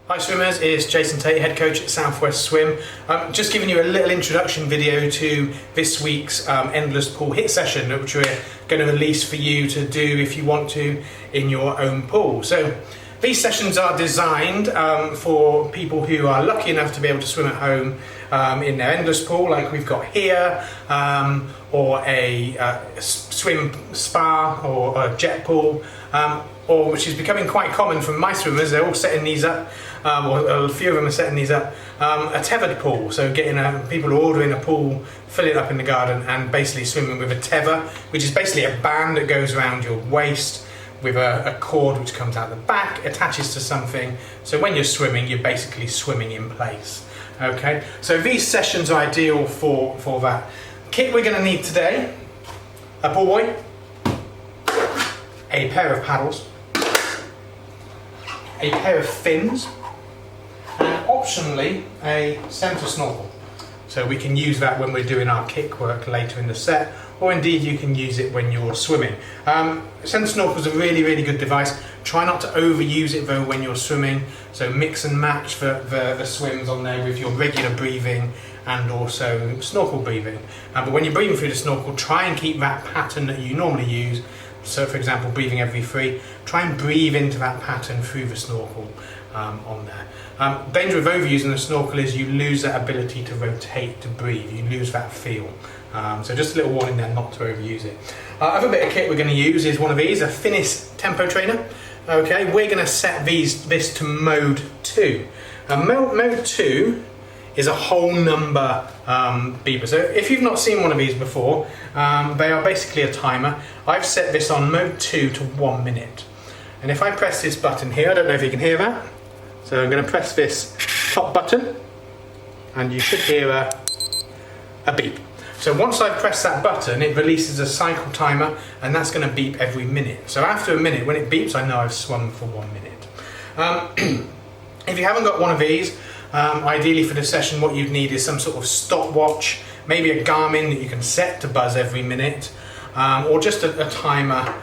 Hi swimmers, it's Jason Tate, head coach at Southwest Swim. Just giving you a little introduction video to this week's endless pool hit session, which we're going to release for you to do if you want to in your own pool. So these sessions are designed for people who are lucky enough to be able to swim at home in their endless pool like we've got here, or a swim spa or a jet pool, or which is becoming quite common from my swimmers. They're all setting these up, or a few of them are setting these up, a tethered pool. So getting people are ordering a pool, fill it up in the garden and basically swimming with a tether, which is basically a band that goes around your waist with a cord which comes out the back, attaches to something. So when you're swimming, you're basically swimming in place. Okay, so these sessions are ideal for that. Kit we're going to need today: a pool buoy, a pair of paddles, a pair of fins, and optionally a centre snorkel. So we can use that when we're doing our kick work later in the set, or indeed you can use it when you're swimming. Centre snorkel is a really good device. Try not to overuse it though when you're swimming, so mix and match the swims on there with your regular breathing and also snorkel breathing. But when you're breathing through the snorkel, try and keep that pattern that you normally use. So for example, breathing every 3, try and breathe into that pattern through the snorkel on there. Danger of overusing the snorkel is you lose that ability to rotate, to breathe, you lose that feel. So just a little warning there not to overuse it. Other bit of kit we're going to use is one of these, a Finis tempo trainer. Okay, we're going to set this to mode 2. Mode 2 is a whole number beeper. So if you've not seen one of these before, they are basically a timer. I've set this on mode 2 to 1 minute. And if I press this button here, I don't know if you can hear that. So I'm going to press this top button and you should hear a beep. So once I've pressed that button, it releases a cycle timer and that's going to beep every minute. So after a minute, when it beeps, I know I've swum for 1 minute. If you haven't got one of these, ideally for the session what you'd need is some sort of stopwatch, maybe a Garmin that you can set to buzz every minute, or just a timer,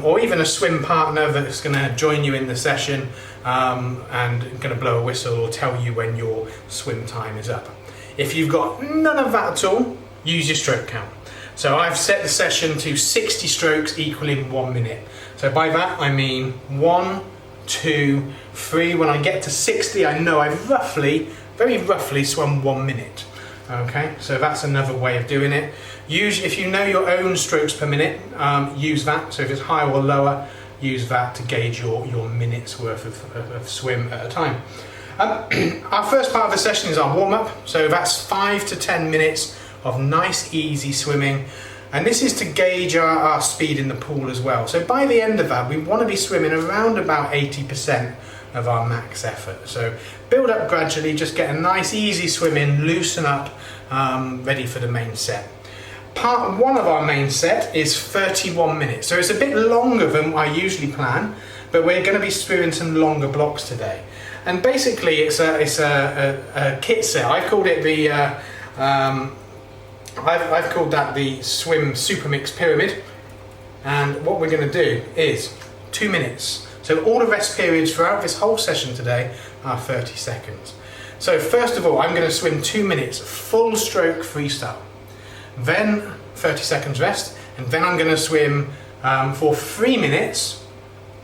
or even a swim partner that's going to join you in the session and going to blow a whistle or tell you when your swim time is up. If you've got none of that at all, use your stroke count. So I've set the session to 60 strokes equaling 1 minute. So by that I mean 1, 2, 3. When I get to 60, I know I've very roughly swum 1 minute. Okay, so that's another way of doing it. If you know your own strokes per minute, use that. So if it's higher or lower, use that to gauge your minutes worth of swim at a time. Our first part of the session is our warm-up. So that's 5 to 10 minutes of nice easy swimming. And this is to gauge our speed in the pool as well. So by the end of that, we want to be swimming around about 80% of our max effort. So build up gradually, just get a nice easy swim in, loosen up, ready for the main set. Part 1 of our main set is 31 minutes. So it's a bit longer than I usually plan, but we're going to be swimming some longer blocks today. And basically it's a kit set. I've called it the I've called that the Swim Super Mix Pyramid, and what we're going to do is 2 minutes. So all the rest periods throughout this whole session today are 30 seconds. So first of all, I'm going to swim 2 minutes full stroke freestyle, then 30 seconds rest, and then I'm going to swim for 3 minutes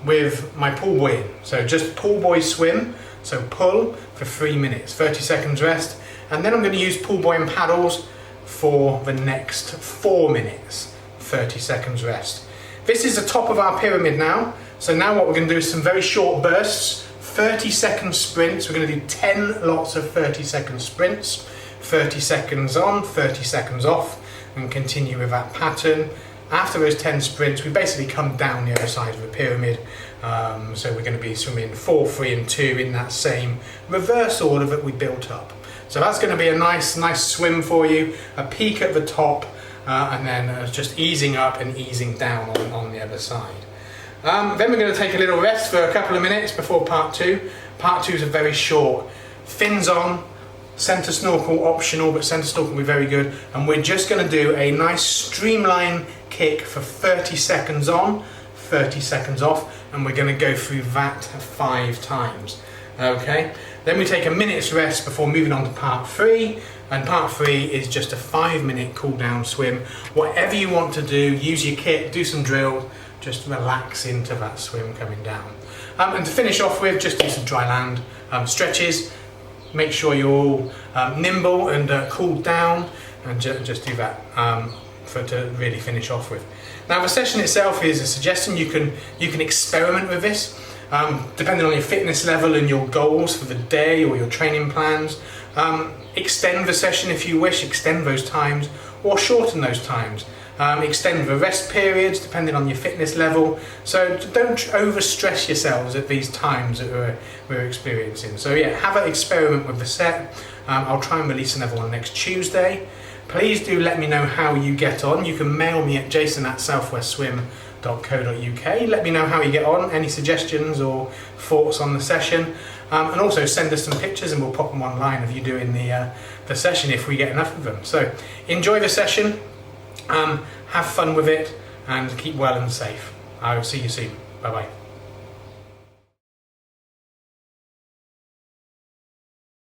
with my pool buoy in. So just pool buoy swim, so pull for 3 minutes, 30 seconds rest, and then I'm going to use pool buoy and paddles for the next 4 minutes, 30 seconds rest. This is the top of our pyramid now. So now what we're going to do is some very short bursts, 30-second sprints. We're going to do 10 lots of 30-second sprints, 30 seconds on, 30 seconds off, and continue with that pattern. After those 10 sprints, we basically come down the other side of the pyramid. So we're going to be swimming 4, 3, and 2 in that same reverse order that we built up. So that's going to be a nice swim for you, a peak at the top, and then just easing up and easing down on the other side. Then we're going to take a little rest for a couple of minutes before part 2. Part 2 is a very short. Fins on, centre snorkel optional, but centre snorkel will be very good. And we're just going to do a nice streamline kick for 30 seconds on, 30 seconds off, and we're going to go through that 5 times. Okay, then we take a minute's rest before moving on to part 3, and part 3 is just a 5-minute cool down swim. Whatever you want to do, use your kit, do some drills, just relax into that swim coming down. And to finish off with, just do some dry land stretches. Make sure you're all nimble and cooled down, and just do that to really finish off with. Now the session itself is a suggestion. You can experiment with this depending on your fitness level and your goals for the day or your training plans. Extend the session if you wish, extend those times, or shorten those times. Extend the rest periods depending on your fitness level. So don't overstress yourselves at these times that we're experiencing. So yeah, have an experiment with the set. I'll try and release another one next Tuesday. Please do let me know how you get on. You can mail me at jason@southwestswim.co.uk. Let me know how you get on, any suggestions or thoughts on the session. And also send us some pictures and we'll pop them online of you doing the session if we get enough of them. So enjoy the session, have fun with it, and keep well and safe. I will see you soon. Bye bye.